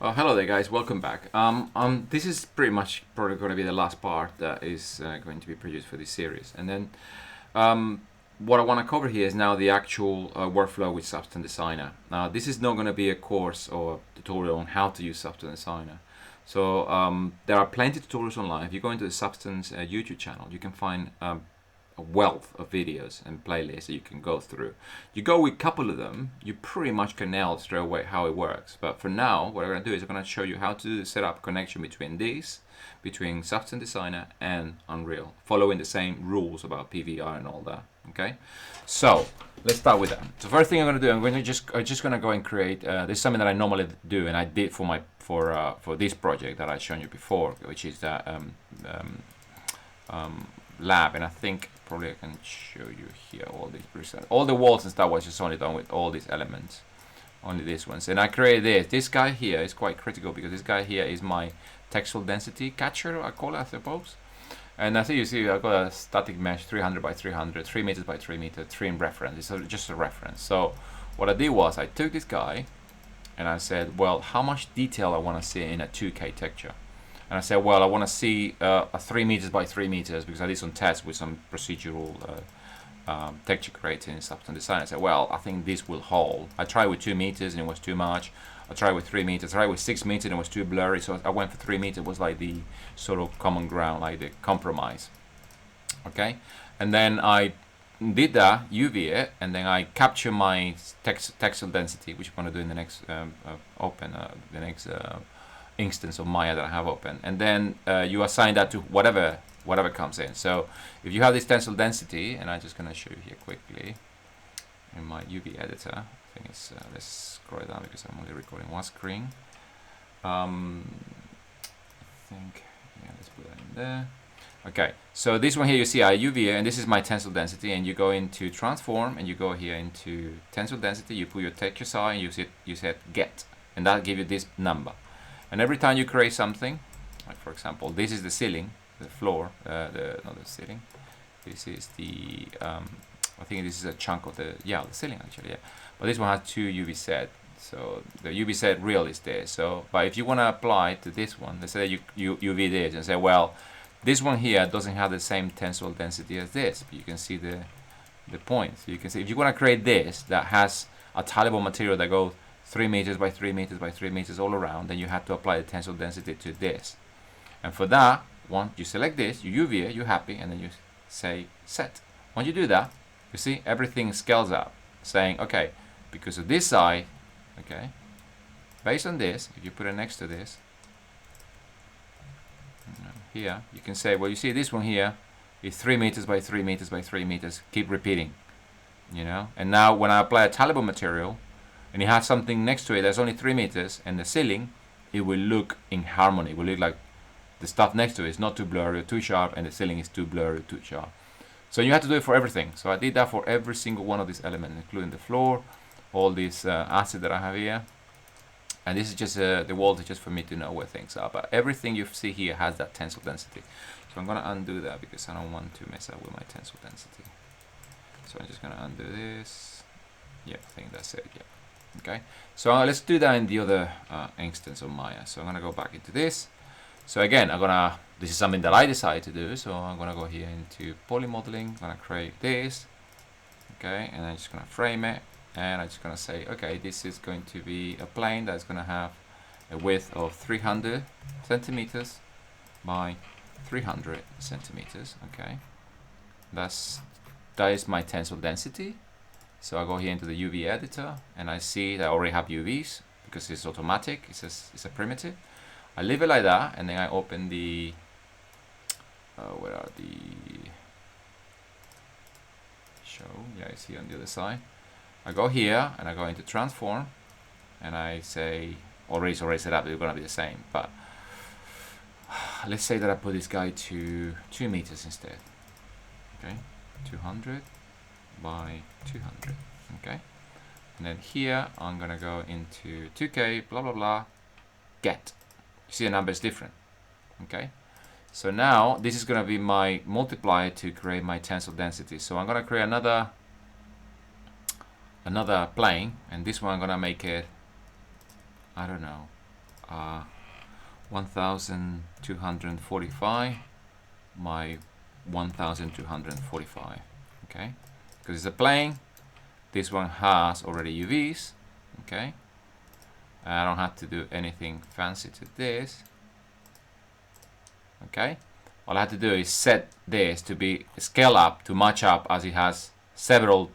Hello there, guys. Welcome back. This is pretty much probably going to be the last part that is going to be produced for this series, and then what I want to cover here is now the actual workflow with Substance Designer. Now, this is not going to be a course or tutorial on how to use Substance Designer. So there are plenty of tutorials online. If you go into the Substance YouTube channel, you can find a wealth of videos and playlists that you can go through. You go with a couple of them, you pretty much can nail straight away how it works. But for now, what I'm going to do is I'm going to show you how to do the setup connection between between Substance Designer and Unreal, following the same rules about PVR and all that. Okay, so let's start with that. So first thing I'm going to do, I'm just going to go and create. This is something that I normally do, and I did for this project that I've shown you before, which is that lab, and I think probably I can show you here all these presets. All the walls and stuff was just only done with all these elements, only these ones. And I created this. This guy here is quite critical because this guy here is my textual density catcher, I call it, I suppose. And I think you see I've got a static mesh 300 by 300, 3 meters by 3 meters, 3 in reference. It's just a reference. So what I did was I took this guy and I said, well, how much detail I want to see in a 2K texture. And I said, well, I want to see a 3 meters by 3 meters because I did some tests with some procedural texture creating and Substance Design. I said, well, I think this will hold. I tried with 2 meters and it was too much. I tried with 3 meters. I tried with 6 meters and it was too blurry. So I went for 3 meters. It was like the sort of common ground, like the compromise. Okay, and then I did that, UV it, and then I capture my textile density, which I'm going to do in the next instance of Maya that I have open, and then you assign that to whatever comes in. So if you have this tensile density, and I'm just going to show you here quickly in my UV editor. I think it's let's scroll it down because I'm only recording one screen. I think, yeah, let's put that in there. Okay, so this one here you see I UV, and this is my tensile density, and you go into transform, and you go here into tensile density, you put your texture size, and you set get, and that'll give you this number. And every time you create something, like for example, this is the ceiling, the floor, not the ceiling. This is the, I think this is a chunk of the ceiling actually, yeah. But this one has 2 UV set, so the UV set real is there. So, but if you want to apply to this one, let's say you UV this and say, well, this one here doesn't have the same tensile density as this. But you can see the point. So you can see if you want to create this that has a tileable material that goes 3 meters by 3 meters by 3 meters all around, then you have to apply the tensile density to this. And for that, once you select this, you UV it, you're happy, and then you say set. Once you do that, you see everything scales up, saying, okay, because of this side, okay, based on this, if you put it next to this, here, you can say, well, you see this one here is 3 meters by 3 meters by 3 meters, keep repeating, you know. And now when I apply a tileable material, and you have something next to it that's only 3 meters, and the ceiling, it will look in harmony. It will look like the stuff next to it is not too blurry or too sharp, and the ceiling is too blurry or too sharp. So you have to do it for everything. So I did that for every single one of these elements, including the floor, all these assets that I have here. And this is just the walls is just for me to know where things are. But everything you see here has that tensile density. So I'm going to undo that because I don't want to mess up with my tensile density. So I'm just going to undo this. Yeah, I think that's it. Yeah. Okay, so let's do that in the other instance of Maya. So I'm gonna go back into this. So again, this is something that I decided to do. So I'm gonna go here into poly modeling. I'm gonna create this. Okay, and I'm just gonna frame it, and I'm just gonna say, okay, this is going to be a plane that's gonna have a width of 300 centimeters by 300 centimeters. Okay, that is my tensile density. So I go here into the UV editor, and I see that I already have UVs because it's automatic. It's a primitive. I leave it like that, and then I open the where are the show? Yeah, it's here on the other side. I go here and I go into transform, and I say it's already set up. They're gonna be the same, but let's say that I put this guy to 2 meters instead. Okay, 200. By 200. Okay, and then here I'm gonna go into 2K, blah blah blah, get. You see the number is different. Okay, so now this is gonna be my multiplier to create my tensile density. So I'm gonna create another plane, and this one I'm gonna make it, I don't know, 1245 by 1245. Okay, because it's a plane. This one has already UVs. Okay, I don't have to do anything fancy to this. Okay, all I have to do is set this to be scale up to match up, as it has several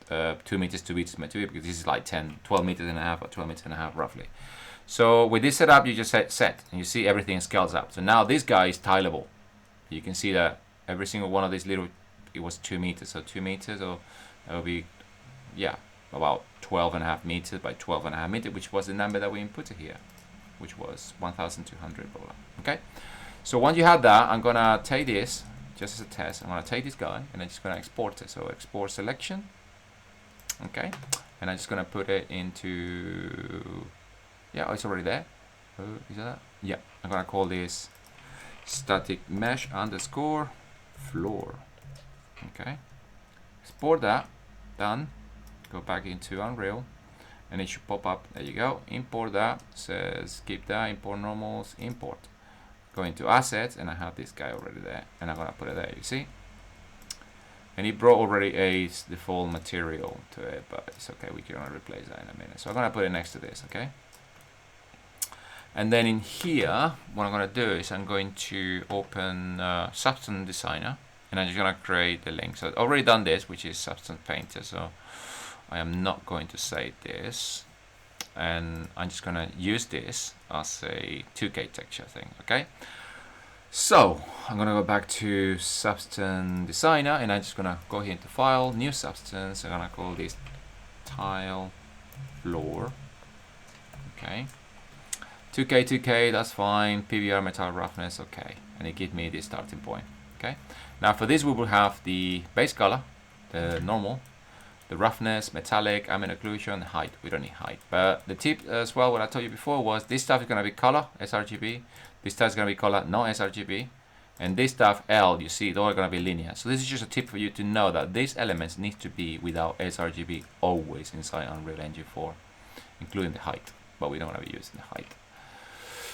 2 meters, 2 meters, 2 meters, because this is like 12 meters and a half or 12 meters and a half roughly. So with this setup, you just set, and you see everything scales up. So now this guy is tileable. You can see that every single one of these little, it was 2 meters, so 2 meters, or that will be, yeah, about 12.5 meters by 12.5 meters, which was the number that we inputted here, which was 1,200, blah, blah. Okay. So once you have that, I'm gonna take this just as a test. I'm gonna take this guy and I'm just gonna export it. So export selection. Okay, and I'm just gonna put it into, yeah, oh, it's already there. Is that? Yeah, I'm gonna call this static mesh underscore floor. Okay, export that. Done. Go back into Unreal, and it should pop up. There you go. Import that. Says keep that. Import normals. Import. Go into assets, and I have this guy already there, and I'm gonna put it there. You see, and it brought already a default material to it, but it's okay. We can replace that in a minute. So I'm gonna put it next to this. Okay. And then in here, what I'm gonna do is I'm going to open Substance Designer, and I'm just gonna create the link. So I've already done this, which is Substance Painter. So I am not going to save this, and I'm just gonna use this as a 2K texture thing. Okay. So I'm gonna go back to Substance Designer, and I'm just gonna go here into File, New Substance. I'm gonna call this Tile Floor. Okay. 2K, that's fine. PBR metal roughness, okay. And it gives me the starting point. Okay. Now for this, we will have the base color, the normal, the roughness, metallic, ambient occlusion, height. We don't need height. But the tip as well, what I told you before, was this stuff is going to be color, sRGB. This stuff is going to be color, no sRGB. And this stuff, L, you see, it's all going to be linear. So this is just a tip for you to know that these elements need to be without sRGB always inside Unreal Engine 4, including the height. But we don't want to be using the height.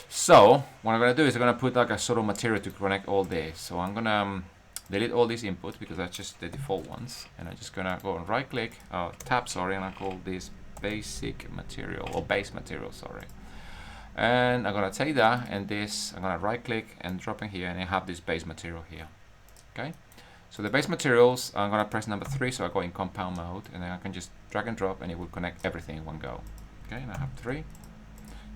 So what I'm going to do is I'm going to put like a sort of material to connect all this. So I'm going to delete all these inputs because that's just the default ones, and I'm just gonna go and right click, tab, sorry, and I call this basic material, or base material, sorry. And I'm gonna take that, and this, I'm gonna right click and drop in here, and I have this base material here. Okay, so the base materials, I'm gonna press number 3, so I go in compound mode, and then I can just drag and drop, and it will connect everything in one go. Okay, and I have 3.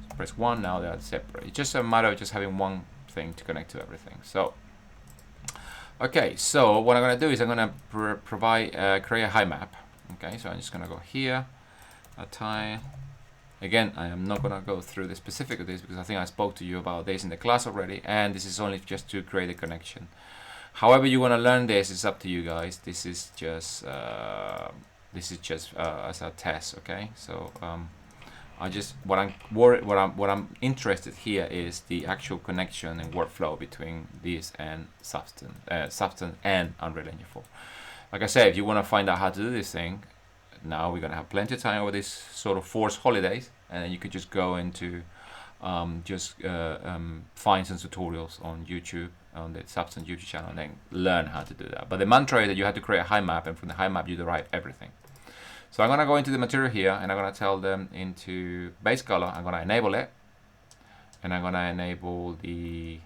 So press 1, now they are separate. It's just a matter of just having one thing to connect to everything. So okay, so what I'm going to do is I'm going to create a height map. Okay, so I'm just going to go here, a tile. Again, I am not going to go through the specific of this because I think I spoke to you about this in the class already, and this is only just to create a connection. However you want to learn this, it's up to you guys. This is just as a test. Okay, so what I'm interested here is the actual connection and workflow between this and Substance and Unreal Engine 4. Like I said, if you want to find out how to do this thing, now we're gonna have plenty of time over these sort of forced holidays, and then you could just go into find some tutorials on YouTube, on the Substance YouTube channel, and then learn how to do that. But the mantra is that you have to create a height map, and from the height map you derive everything. So I'm going to go into the material here, and I'm going to tell them into base color. I'm going to enable it, and I'm going to enable the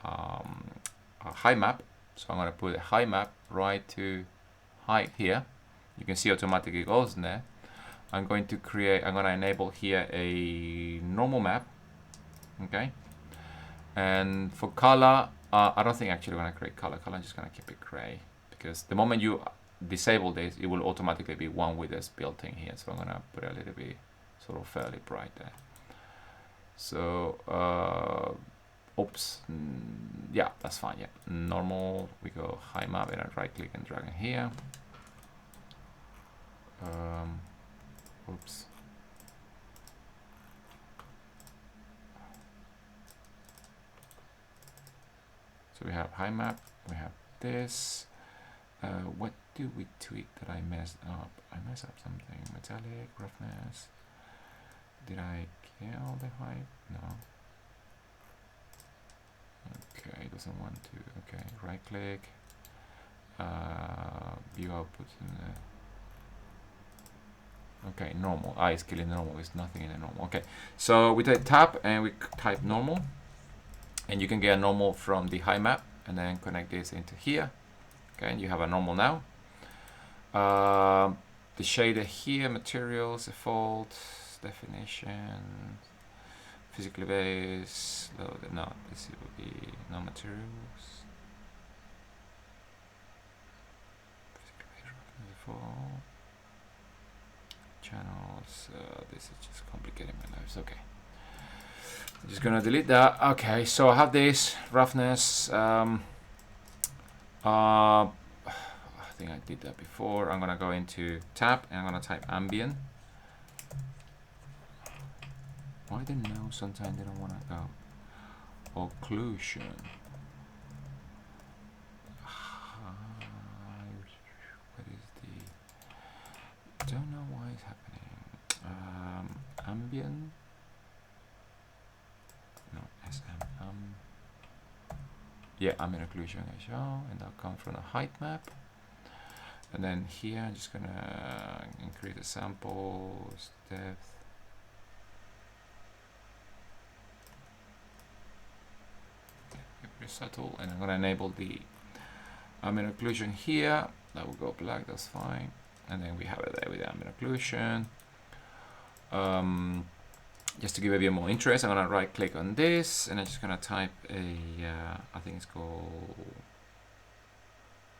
height map. So I'm going to put a height map right to height here. You can see automatically it goes in there. I'm going to enable here a normal map. Okay. And for color, I don't think actually I'm going to create color. I'm just going to keep it gray, because the moment you disable this, it will automatically be one with this built in here. So I'm gonna put a little bit sort of fairly bright there. So oops, yeah, that's fine. Yeah, normal, we go height map, and I right click and drag in here. Oops, so we have height map, we have this. What do we tweak that I messed up? I messed up something. Metallic, roughness. Did I kill the height? No. Okay, it doesn't want to. Okay, right click. View output in the. Okay, normal. Is killing normal. There's nothing in the normal. Okay, so we take tab and we type normal, and you can get a normal from the high map, and then connect this into here. Okay, and you have a normal now. The shader here, materials, default, definition, physically based, loaded. No, this will be no materials. Physically based, default. Channels, this is just complicating my life. Okay, I'm just gonna delete that. Okay, so I have this roughness. I think I did that before. I'm gonna go into tab and I'm gonna type ambient. Why they know sometimes they don't wanna go occlusion. What is the? Don't know why it's happening. Ambient. No, SM. Yeah, ambient occlusion HO, and that'll come from a height map. And then here, I'm just gonna increase the samples, depth. Very subtle, and I'm gonna enable the ambient occlusion here. That will go black, that's fine. And then we have it there with the ambient occlusion. Just to give a bit more interest, I'm gonna right click on this, and I'm just gonna type a, I think it's called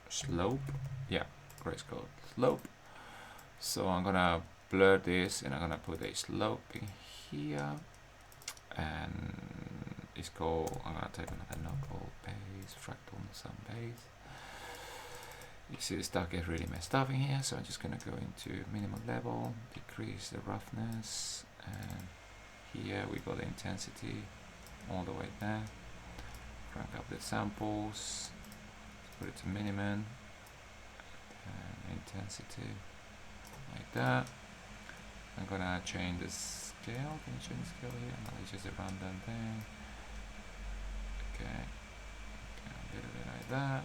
slope. Yeah, grayscale slope. So I'm gonna blur this, and I'm gonna put a slope in here, and it's called, I'm gonna type another node called base, fractal some base. You see the stuff gets really messed up in here, so I'm just gonna go into minimum level, decrease the roughness, and here we got the intensity all the way there. Crank up the samples, put it to minimum, and intensity like that. I'm gonna change the scale. Can you change the scale here? No, it's just a random thing. Okay, a little bit like that.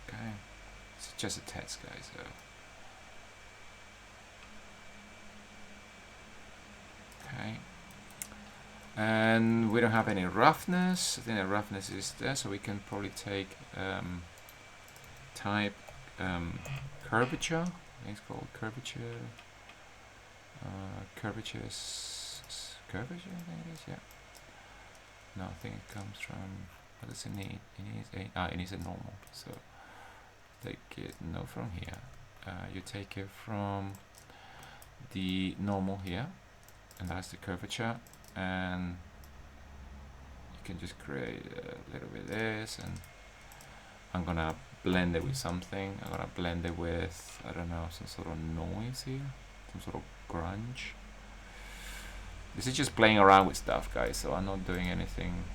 Okay, it's just a test, guys. So. Okay, and we don't have any roughness. I think the roughness is there, so we can probably take type curvature. I think it's called curvature. Curvature, I think it is. Yeah. No, I think it comes from. What does it need? It needs a normal. So take it no from here. You take it from the normal here. And that's the curvature, and you can just create a little bit of this, and I'm gonna blend it with something. I'm gonna blend it with, I don't know, some sort of noise here, some sort of grunge. This is just playing around with stuff, guys, so I'm not doing anything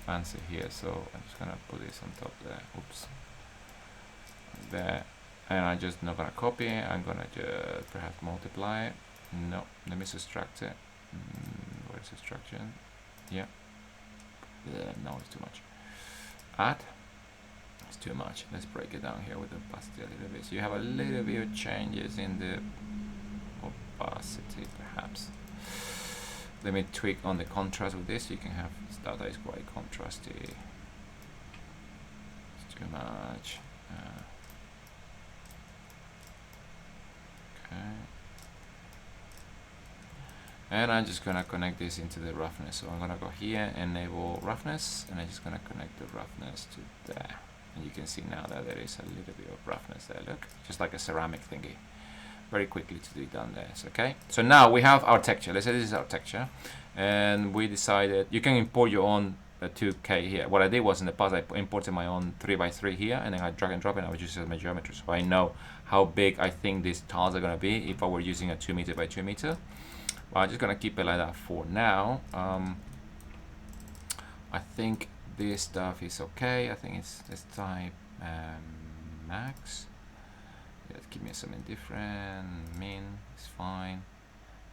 fancy here, so I'm just gonna put this on top there. Oops. There, and I'm just not gonna copy it. I'm gonna just perhaps multiply it. No, let me subtract it. Where's subtraction? Yeah. No, it's too much. Add. It's too much. Let's break it down here with the opacity a little bit. So you have a little bit of changes in the opacity, perhaps. Let me tweak on the contrast with this. You can have stuff that is quite contrasty. It's too much. Okay. And I'm just gonna connect this into the roughness. So I'm gonna go here, enable roughness, and I'm just gonna connect the roughness to there. And you can see now that there is a little bit of roughness there. Look, just like a ceramic thingy. Very quickly to be done there. Okay. So now we have our texture. Let's say this is our texture, and we decided you can import your own 2K here. What I did was in the past I imported my own 3x3 here, and then I drag and drop it. And I would use it as my geometry, so I know how big I think these tiles are gonna be if I were using a 2 meter by 2 meter. Well, I'm just gonna keep it like that for now. I think this stuff is okay. I think it's type max. Let's give me something different. Min is fine.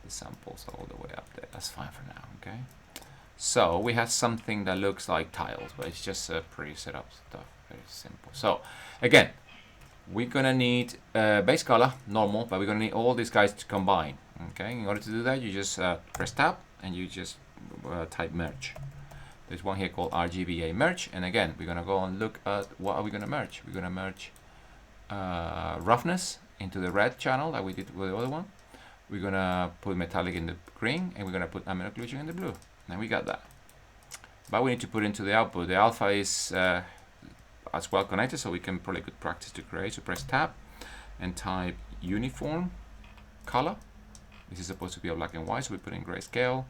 The samples are all the way up there. That's fine for now. Okay. So we have something that looks like tiles, but it's just a pre-set up stuff. Very simple. So again, we're gonna need base color, normal, but we're gonna need all these guys to combine. Okay. In order to do that, you just press tab and you just type merge. There's one here called RGB Merge, and again, we're gonna go and look at what are we gonna merge. We're gonna merge roughness into the red channel like we did with the other one. We're gonna put metallic in the green, and we're gonna put ambient occlusion in the blue. And we got that. But we need to put into the output. The alpha is as well connected, so we can probably good practice to create. So press tab and type uniform color. This is supposed to be a black and white, so we put in grayscale,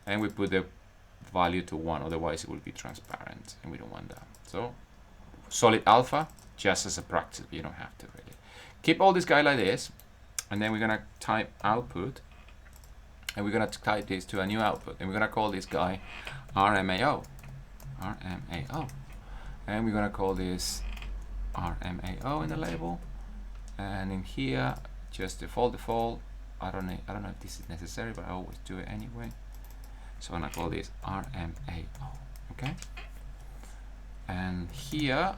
and we put the value to 1, otherwise it will be transparent, and we don't want that. So solid alpha, just as a practice, but you don't have to really. Keep all this guy like this, and then we're gonna type output, and we're gonna type this to a new output, and we're gonna call this guy RMAO, and we're gonna call this RMAO in the label, and in here just default. I don't know if this is necessary, but I always do it anyway. So I'm gonna call this RMAO. Okay. And here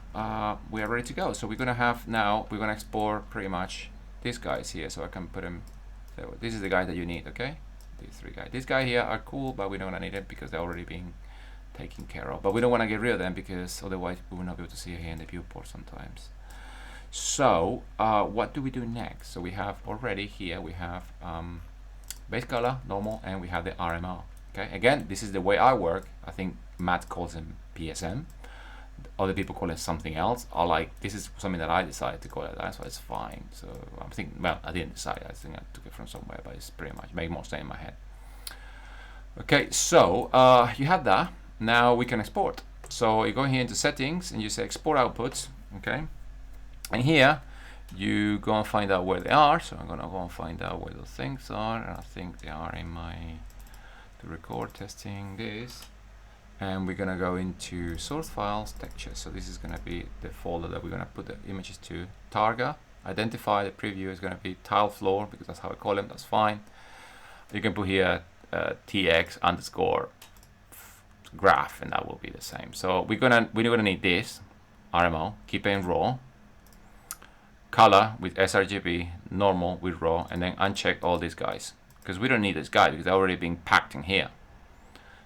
we are ready to go. So we're gonna have now, we're gonna export pretty much these guys here. So I can put them, so this is the guy that you need, okay? These 3 guys. These guys here are cool, but we don't wanna need them because they're already being taken care of. But we don't wanna get rid of them because otherwise we will not be able to see it here in the viewport sometimes. So what do we do next? So we have already here, we have base color, normal, and we have the RMO. Okay, again, this is the way I work. I think Matt calls him PSM. Other people call it something else. I like, this is something that I decided to call it that, so it's fine. So I'm thinking, well, I didn't decide. I think I took it from somewhere, but it's pretty much make more sense in my head. Okay, so you have that. Now we can export. So you go here into settings and you say export outputs. Okay, and here you go and find out where they are. So I'm gonna go and find out where those things are, and I think they are in my record testing this, and we're gonna go into source files, textures. So this is gonna be the folder that we're gonna put the images to. Targa, identify the preview is gonna be tile floor because that's how I call them. That's fine. You can put here tx underscore graph, and that will be the same. So we're gonna need this RMO, keep it in raw, color with sRGB, normal with raw, and then uncheck all these guys, because we don't need this guy because they're already being packed in here.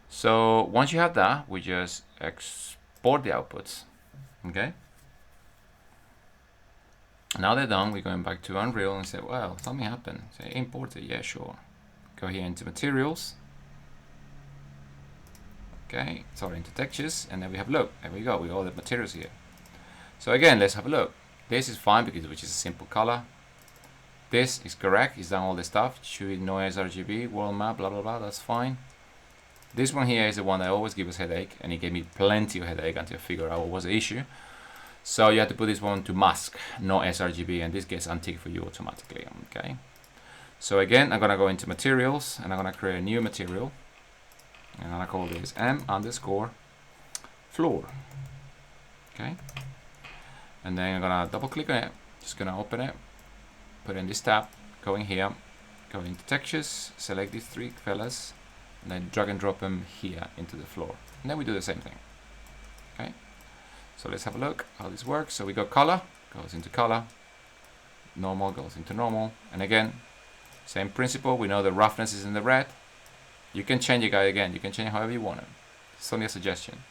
So once you have that, we just export the outputs. Okay. Now they're done, we're going back to Unreal and say, well, something happened. Say import it, yeah, sure. Go here into materials. Okay, sorry, into textures, and then we have, look, there we go, we got all the materials here. So again, let's have a look. This is fine because which is a simple color. This is correct, it's done all the stuff. Should noise RGB, world map, blah blah blah, that's fine. This one here is the one that always gives us headache, and it gave me plenty of headache until I figured out what was the issue. So you have to put this one to mask, no sRGB, and this gets unticked for you automatically. Okay. So again, I'm gonna go into materials, and I'm gonna create a new material. I'm gonna call this M underscore floor. Okay. And then I'm gonna double click on it, just gonna open it, put in this tab, go in here, go into textures, select these 3 fellas, and then drag and drop them here into the floor. And then we do the same thing. Okay. So let's have a look how this works. So we got color, goes into color, normal goes into normal, and again, same principle. We know the roughness is in the red. You can change it again. You can change it however you want it. It's only a suggestion.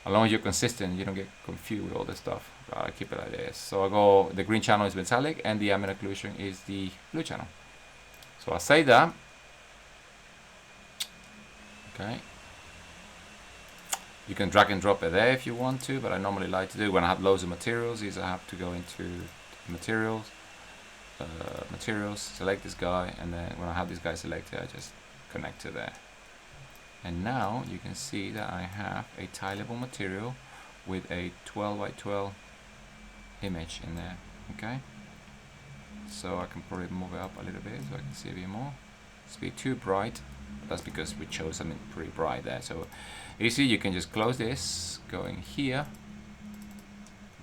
As long as you're consistent, you don't get confused with all this stuff. I keep it like this. So I go, the green channel is metallic and the ambient occlusion is the blue channel. So I say that. Okay. You can drag and drop it there if you want to, but I normally like to do when I have loads of materials is I have to go into materials, select this guy, and then when I have this guy selected, I just connect to there. And now you can see that I have a tileable material with a 12 by 12 image in there. Okay, so I can probably move it up a little bit so I can see a bit more. It's a bit too bright. That's because we chose something pretty bright there. So you see, you can just close this, go in here,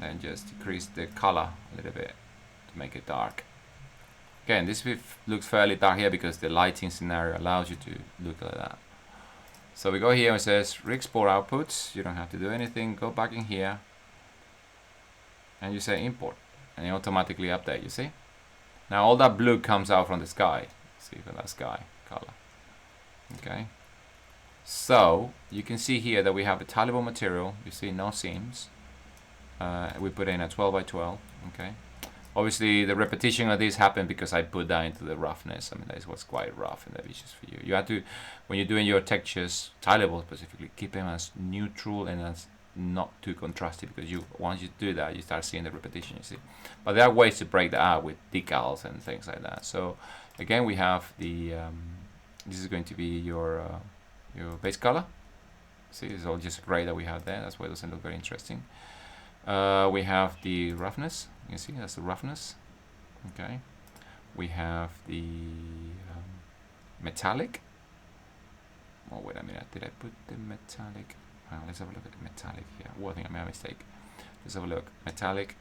then just decrease the color a little bit to make it dark. Again, this looks fairly dark here because the lighting scenario allows you to look like that. So we go here and it says re-export outputs. You don't have to do anything. Go back in here and you say import and it automatically update, you see? Now all that blue comes out from the sky. See from that sky color. Okay. So you can see here that we have a taillable material. You see no seams. We put in a 12 by 12. Okay. Obviously, the repetition of this happened because I put that into the roughness. I mean, that was quite rough in the visuals for you. You have to, when you're doing your textures, taillable specifically, keep them as neutral and as not too contrasty, because once you do that, you start seeing the repetition, you see. But there are ways to break that out with decals and things like that. So again, we have the, this is going to be your base color. See, it's all just gray that we have there. That's why it doesn't look very interesting. We have the roughness. You can see that's the roughness. Okay. We have the metallic. Oh, wait a minute. Did I put the metallic? Let's have a look at the metallic here. Oh, I think I made a mistake. Let's have a look. Metallic.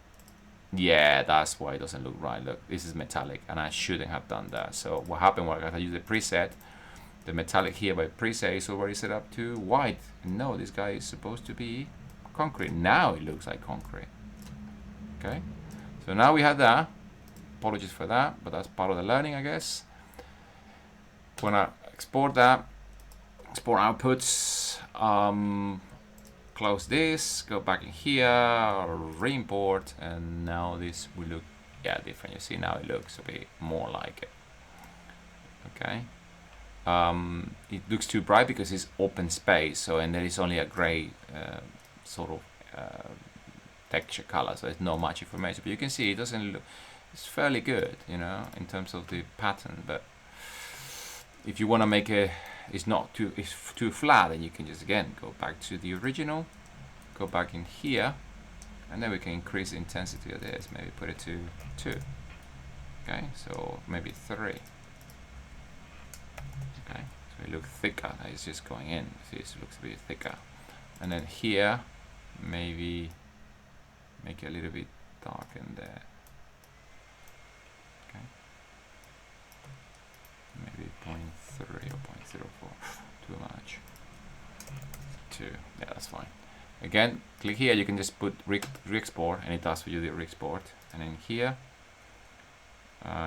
Yeah, that's why it doesn't look right. Look, this is metallic, and I shouldn't have done that. So what happened was I used the preset. The metallic here by preset is already set up to white. No, this guy is supposed to be concrete. Now it looks like concrete. Okay. So now we have that. Apologies for that, but that's part of the learning, I guess. When I export that, export outputs, close this, go back in here, re-import, and now this will look, yeah, different. You see, now it looks a bit more like it. Okay. It looks too bright because it's open space, so, and there is only a gray sort of texture color, so there's not much information, but you can see it doesn't look, it's fairly good, you know, in terms of the pattern. But if you want to make it's too flat, then you can just again go back to the original, go back in here, and then we can increase the intensity of this, maybe put it to 2. Okay, so maybe 3. Okay, so it looks thicker. It's just going in. See, it looks a bit thicker. And then here, maybe make it a little bit dark in there. Okay, maybe 0.3 or 0.04. Too much. 2. Yeah, that's fine. Again, click here. You can just put re-export, and it does for you the re-export. And then here,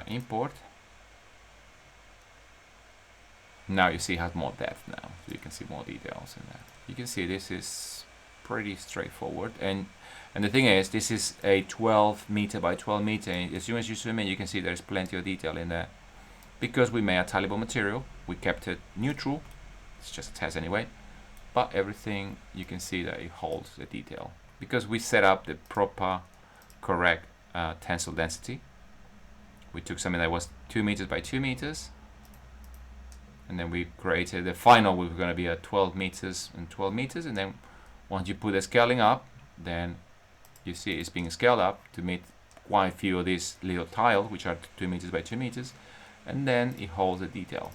import. Now you see it has more depth now, so you can see more details in there. You can see this is pretty straightforward, and the thing is, this is a 12 meter by 12 meter, and as soon as you zoom in, you can see there's plenty of detail in there. Because we made a taillable material, we kept it neutral. It's just a test anyway, but everything you can see that it holds the detail because we set up the proper, correct tensile density. We took something that was 2 meters by 2 meters. And then we created the final, we were going to be at 12 meters and 12 meters. And then once you put the scaling up, then you see it's being scaled up to meet quite a few of these little tiles, which are 2 meters by 2 meters. And then it holds the detail.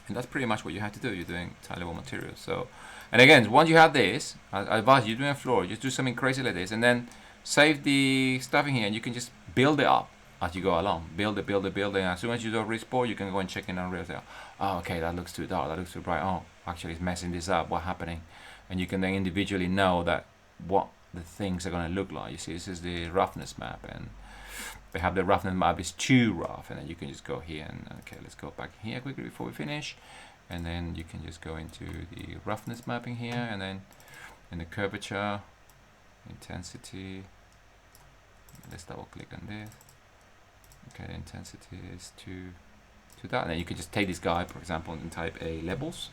And that's pretty much what you have to do. You're doing taillable materials. So, and again, once you have this, I advise you doing a floor, just do something crazy like this, and then save the stuff in here, and you can just build it up as you go along. Build it, and as soon as you do a re-export, you can go and check in on real estate. Oh, okay, that looks too dark, that looks too bright. Oh, actually it's messing this up, what's happening? And you can then individually know that what the things are going to look like. You see, this is the roughness map, and they have the roughness map is too rough, and then you can just go here and, okay, let's go back here quickly before we finish, and then you can just go into the roughness mapping here, and then in the curvature, intensity, let's double click on this. Okay, the intensity is to that, and then you can just take this guy, for example, and type a levels,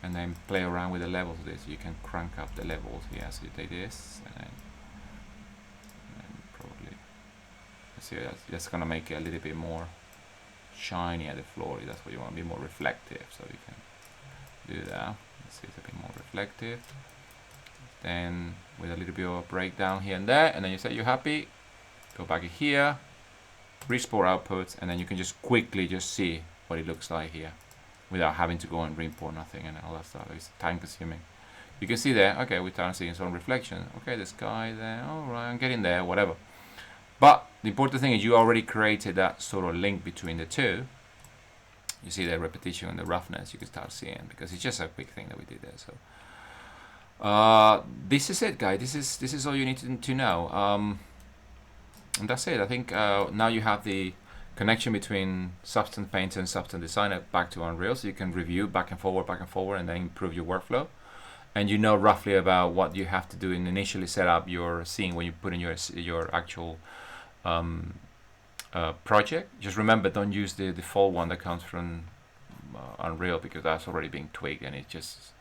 and then play around with the levels of this. You can crank up the levels here, so you take this, and then probably, let's see, that's gonna make it a little bit more shiny at the floor. That's what you want to be more reflective, so you can do that. Let's see, it's a bit more reflective. Then with a little bit of a breakdown here and there, and then you say you're happy, go back here, re-export outputs, and then you can just quickly just see what it looks like here without having to go and re-import nothing and all that stuff. It's time consuming. You can see there, okay, we start seeing some reflection. Okay, the sky there, all right, I'm getting there, whatever. But the important thing is you already created that sort of link between the two. You see the repetition and the roughness, you can start seeing, because it's just a quick thing that we did there. So this is it, guys. This is all you need to know. And that's it. I think now you have the connection between Substance Painter and Substance Designer back to Unreal, so you can review back and forward, and then improve your workflow. And you know roughly about what you have to do and initially set up your scene when you put in your actual project. Just remember, don't use the default one that comes from Unreal, because that's already being tweaked, and it just,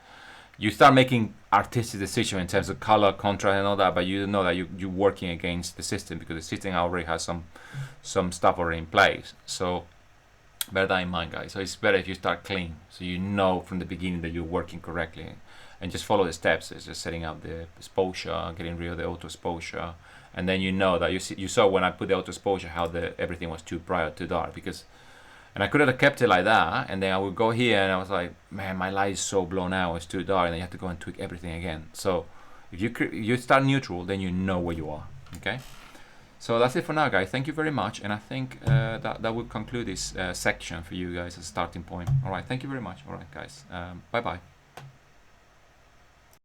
you start making artistic decisions in terms of color, contrast, and all that, but you know that you're working against the system, because the system already has some stuff already in place. So bear that in mind, guys. So it's better if you start clean, so you know from the beginning that you're working correctly, and just follow the steps. It's just setting up the exposure, getting rid of the auto exposure, and then you know that you saw when I put the auto exposure how everything was too bright, too dark, because, and I could have kept it like that, and then I would go here and I was like, man, my light is so blown out, it's too dark, and then you have to go and tweak everything again. So if you start neutral, then you know where you are. Okay, so that's it for now, guys. Thank you very much, and I think that will conclude this section for you guys as a starting point. All right, thank you very much. All right, guys, bye bye.